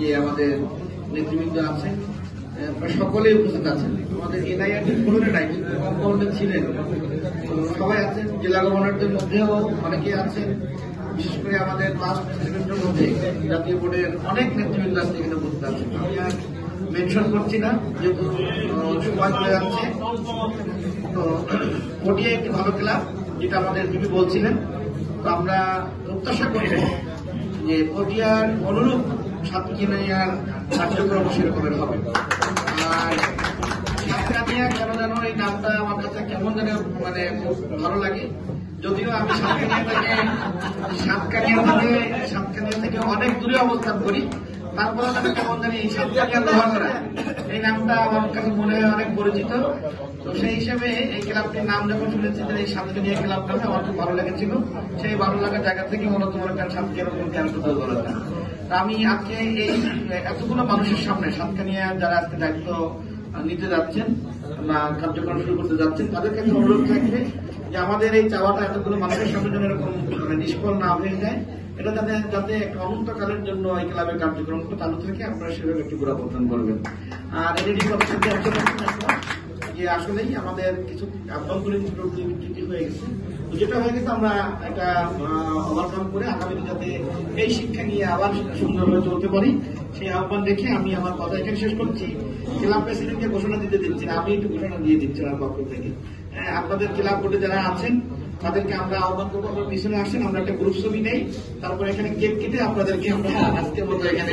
যে আমাদের নেতৃবৃন্দ আছেন সকলেই উপস্থিত আছেন। আমাদের এনআইআর কোনো নাই, কিন্তু কম্পাউন্ডে ছিলেন সবাই আছেন। জেলা গভর্নরদের মধ্যেও অনেকে আছেন, বিশেষ করে আমাদের পাঁচ প্রেসিডেন্টের মধ্যে জাতীয় বোর্ডের অনেক নেতৃবৃন্দ আজকে এখানে উপস্থিত আছেন। আমি আর মেনশন করছি না, যেহেতু সময় চলে যাচ্ছে। তো পটিয়া একটি ভালো ক্লাব, যেটা আমাদের বিপি বলছিলেন। তো আমরা প্রত্যাশা করব যে পটিয়ার অনুরূপ সাতক্ষীরার কার্যক্রম সেরকমের হবে। আর সাতকানিয়া কেন যেন এই নামটা আমার কাছে কেমন যেন মানে ভালো লাগে, যদিও আমি সাতকানিয়া থেকে অনেক দূরে অবস্থান করি, তারপরে আমি কেমন জানি এই সাতকানিয়া লোহাগড়া এই নামটা আমার কাছে মনে হয় অনেক পরিচিত। তো সেই হিসেবে এই ক্লাবটির নাম যখন শুনেছি যে এই সাতকানিয়া ক্লাব নামে আমার খুব ভালো লেগেছিল। সেই ভালো লাগার জায়গা থেকে মূলত মনে করেন সাতক্ষীরা ক্যান্সার করা যায়। আমি আজকে এই এতগুলো মানুষের সামনে সাতকানিয়া যারা আজকে দায়িত্ব নিতে যাচ্ছেন বা কার্যক্রম শুরু করতে যাচ্ছেন, তাদের কাছে অনুরোধ থাকবে যে আমাদের এই চাওয়াটা এতগুলো মানুষের সামনে যেন এরকম নিষ্ফল না হয়ে যায়। এটা যাতে একটা অনন্তকালের জন্য এই ক্লাবের কার্যক্রমটা চালু থাকে, আপনারা সেভাবে একটু গোড়াপত্তন করবেন। আর এলইডি যে আসলেই আমাদের কিছু আভ্যন্তরীণ ত্রুটি হয়ে গেছে, যেটা হয়ে গেছে আমরা একটা ওভারকাম করে আগামীতে যাতে এই শিক্ষা নিয়ে আবার সুন্দরভাবে চলতে পারি, সেই আহ্বান রেখে আমি আমার কথা এখানে শেষ করছি। ক্লাব প্রেসিডেন্টকে ঘোষণা দিতে দিচ্ছি না, আমি একটু ঘোষণা দিয়ে দিচ্ছি আমার পক্ষ থেকে। আপনাদের ক্লাব বোর্ডে যারা আছেন তাদেরকে আমরা আহ্বান করবো, আপনার পিছনে আসেন, আমরা একটা গ্রুপ ছবি নেই, তারপর এখানে কেক কেটে আপনাদেরকে আমরা আজকের মতো এখানে